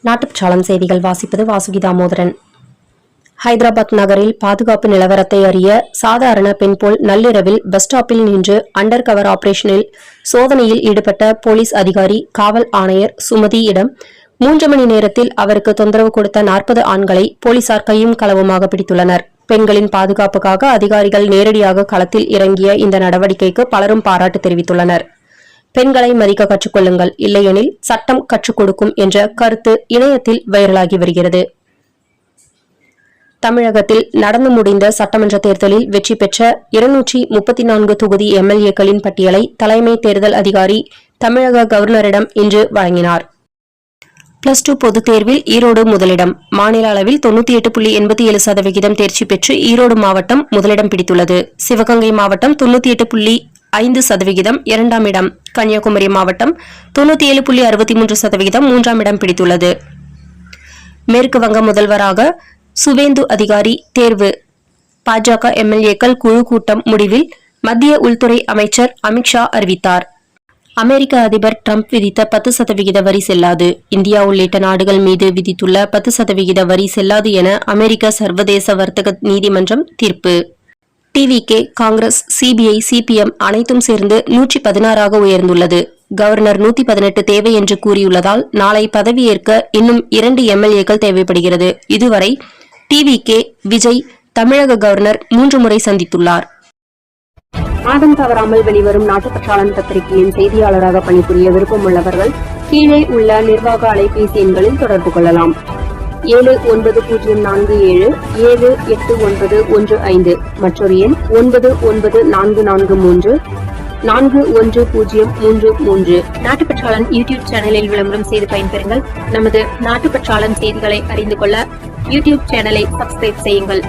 நாட்டுப்பற்றாளன் செய்திகள் வாசிப்பது வாசுகி தாமோதரன். ஹைதராபாத் நகரில் பாதுகாப்பு நிலவரத்தை அறிய சாதாரண பெண் போல் நள்ளிரவில் பஸ் ஸ்டாப்பில் நின்று அண்டர் கவர் ஆபரேஷனில் சோதனையில் ஈடுபட்ட போலீஸ் அதிகாரி காவல் ஆணையர் சுமதியிடம் 3 மணி நேரத்தில் அவருக்கு தொந்தரவு கொடுத்த 40 ஆண்களை போலீசார் கையும் களவுமாக பிடித்துள்ளனர். பெண்களின் பாதுகாப்புக்காக அதிகாரிகள் நேரடியாக களத்தில் இறங்கிய இந்த நடவடிக்கைக்கு பலரும் பாராட்டு தெரிவித்துள்ளனர். பெண்களை மதிக்க கற்றுக்கொள்ளுங்கள், இல்லையெனில் சட்டம் கற்றுக் கொடுக்கும் என்ற கருத்து இணையத்தில் வைரலாகி வருகிறது. தமிழகத்தில் நடந்து முடிந்த சட்டமன்ற தேர்தலில் வெற்றி பெற்ற 234 தொகுதி எம்எல்ஏக்களின் பட்டியலை தலைமை தேர்தல் அதிகாரி தமிழக கவர்னரிடம் இன்று வழங்கினார். +2 பொதுத் தேர்வில் ஈரோடு முதலிடம். மாநில அளவில் 98.87% தேர்ச்சி பெற்று ஈரோடு மாவட்டம் முதலிடம் பிடித்துள்ளது. சிவகங்கை மாவட்டம் 98.5% 2ஆம் இடம். கன்னியாகுமரி மாவட்டம் 97.63% 3ஆம் இடம் பிடித்துள்ளது. மேற்கு வங்க முதல்வராக சுவேந்து அதிகாரி தேர்வு. பாஜக எம்எல்ஏக்கள் குழு கூட்டம் முடிவில் மத்திய உள்துறை அமைச்சர் அமித்ஷா அறிவித்தார். அமெரிக்க அதிபர் டிரம்ப் விதித்த 10% வரி செல்லாது. இந்தியா உள்ளிட்ட நாடுகள் மீது விதித்துள்ள 10% வரி செல்லாது என அமெரிக்க சர்வதேச வர்த்தக நீதிமன்றம் தீர்ப்பு. டிவிகே, காங்கிரஸ், சிபிஐ, சிபிஎம் அனைத்தும் சேர்ந்து 116ஆக உயர்ந்துள்ளது. கவர்னர் 118 தேவை என்று கூறியுள்ளதால் நாளை பதவியேற்க இன்னும் 2 எம்எல்ஏக்கள் தேவைப்படுகிறது. இதுவரை டிவிகே, விஜய் தமிழக கவர்னர் 3 முறை சந்தித்துள்ளார். மாதம் தவறாமல் வெளிவரும் நாட்டுப்பற்றாளன் பத்திரிகையின் செய்தியாளராக பணிபுரிய விருப்பமுள்ளவர்கள் கீழே உள்ள நிர்வாக அலைபேசி எண்களில் தொடர்பு கொள்ளலாம். 7904478915 மற்றொரு எண் 9944341033. நாட்டுப்பற்றாளன் யூடியூப் சேனலில் விளம்பரம் செய்து பயன்பெறுங்கள். நமது நாட்டுப்பற்றாளன் செய்திகளை அறிந்து கொள்ள யூடியூப் சேனலை சப்ஸ்கிரைப் செய்யுங்கள்.